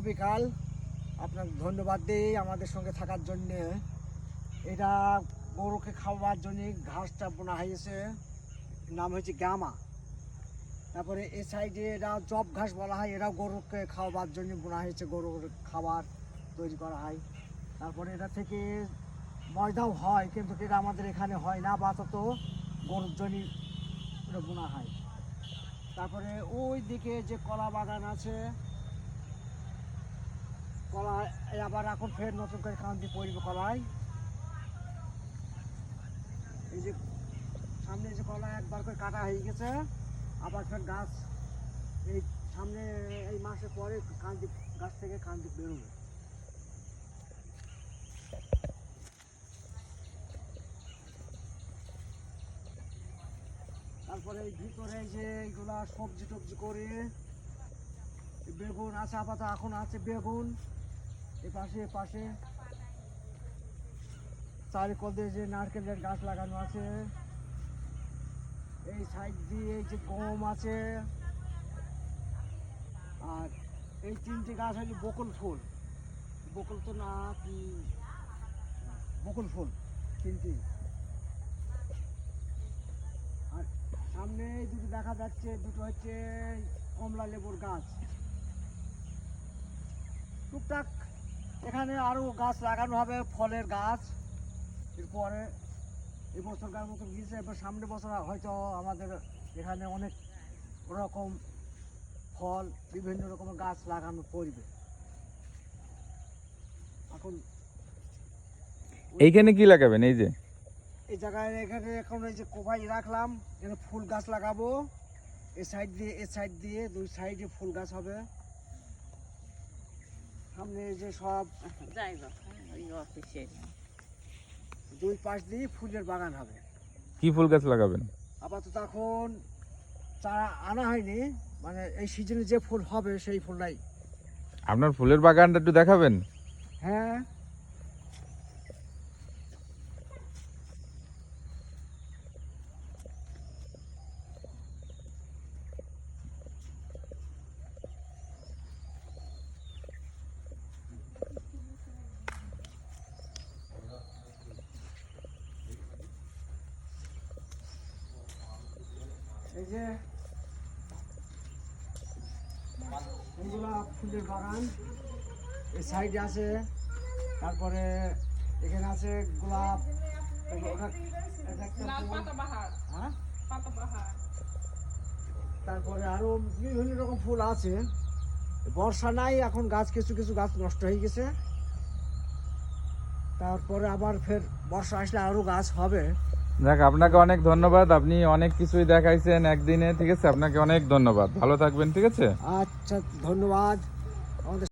বিকাল। আপনাকে ধন্যবাদ দিই আমাদের সঙ্গে থাকার জন্যে। এটা গরুকে খাওয়ার জন্য ঘাসটা বোনা হয়েছে, নাম হয়েছে গামা। তারপরে এই সাইডে এটা জব ঘাস বলা হয়, এটাও গরুকে খাওয়াবার জন্য বোনা হয়েছে, গরুর খাবার তৈরি করা হয়। তারপরে এটা থেকে ময়দাও হয়, কিন্তু এটা আমাদের এখানে হয় না, আপাতত গরুর জন্য এটা বোনা হয়। তারপরে ওই দিকে যে কলা বাগান আছে, কলা আবার এখন ফের নতুন করে কান্দি পড়বে কলায়। এই যে সামনে যে কলা একবার করে কাটা হয়ে গেছে, আবার ফের গাছ এই সামনে এই মাসে পরে কান্দি গাছ থেকে কান্দি বেরোবে। তারপরে এই ভিতরে যে এইগুলা সবজি টবজি করে বেগুন আছে, আপাতত এখন আছে বেগুন। এপাশে চারিকোণে যে নারকেলের গাছ লাগানো আছে, এই সাইড দিয়ে এই যে গম আছে, আর এই তিনটে গাছ হচ্ছে বকুল ফুল। বকুল তো না কি, বকুল ফুল তিনটি। আর সামনে এই দুটো দেখা যাচ্ছে, দুটো হচ্ছে কমলা লেবুর গাছ। টুকটাক এখানে আরো গাছ লাগানো হবে, ফলের গাছ। এরপরে এবছর গাছ মতো গিয়েছে, এবার সামনের বছর হয়তো আমাদের এখানে অনেক রকম ফল, বিভিন্ন রকমের গাছ লাগানো পড়বে। এখন এইখানে কি লাগাবেন? এই যে এই জায়গায় এখানে এখন এই যে কোপাই রাখলাম, এখানে ফুল গাছ লাগাবো। এই সাইড দিয়ে দুই সাইডে ফুল গাছ হবে। সামনে এই যে সব দুই পাশ দিয়ে ফুলের বাগান হবে। কি ফুল গাছ লাগাবেন? আপাতত এখন চারা আনা হয়নি, মানে এই সিজনে যে ফুল হবে সেই ফুলটাই। আপনার ফুলের বাগানটা একটু দেখাবেন? হ্যাঁ, এই যে এইগুলা ফুলের বাগান এই সাইডে আছে। তারপরে এখানে আছে গোলাপ, হ্যাঁ, তারপরে আরো বিভিন্ন রকম ফুল আছে। বর্ষা নাই, এখন গাছ কিছু কিছু গাছ নষ্ট হয়ে গেছে। তারপরে আবার ফের বর্ষা আসলে আরো গাছ হবে। যাক, আপনাকে অনেক ধন্যবাদ, আপনি অনেক কিছুই দেখাইছেন একদিনে। ঠিক আছে, আপনাকে অনেক ধন্যবাদ, ভালো থাকবেন। ঠিক আছে, আচ্ছা, ধন্যবাদ। আমাদের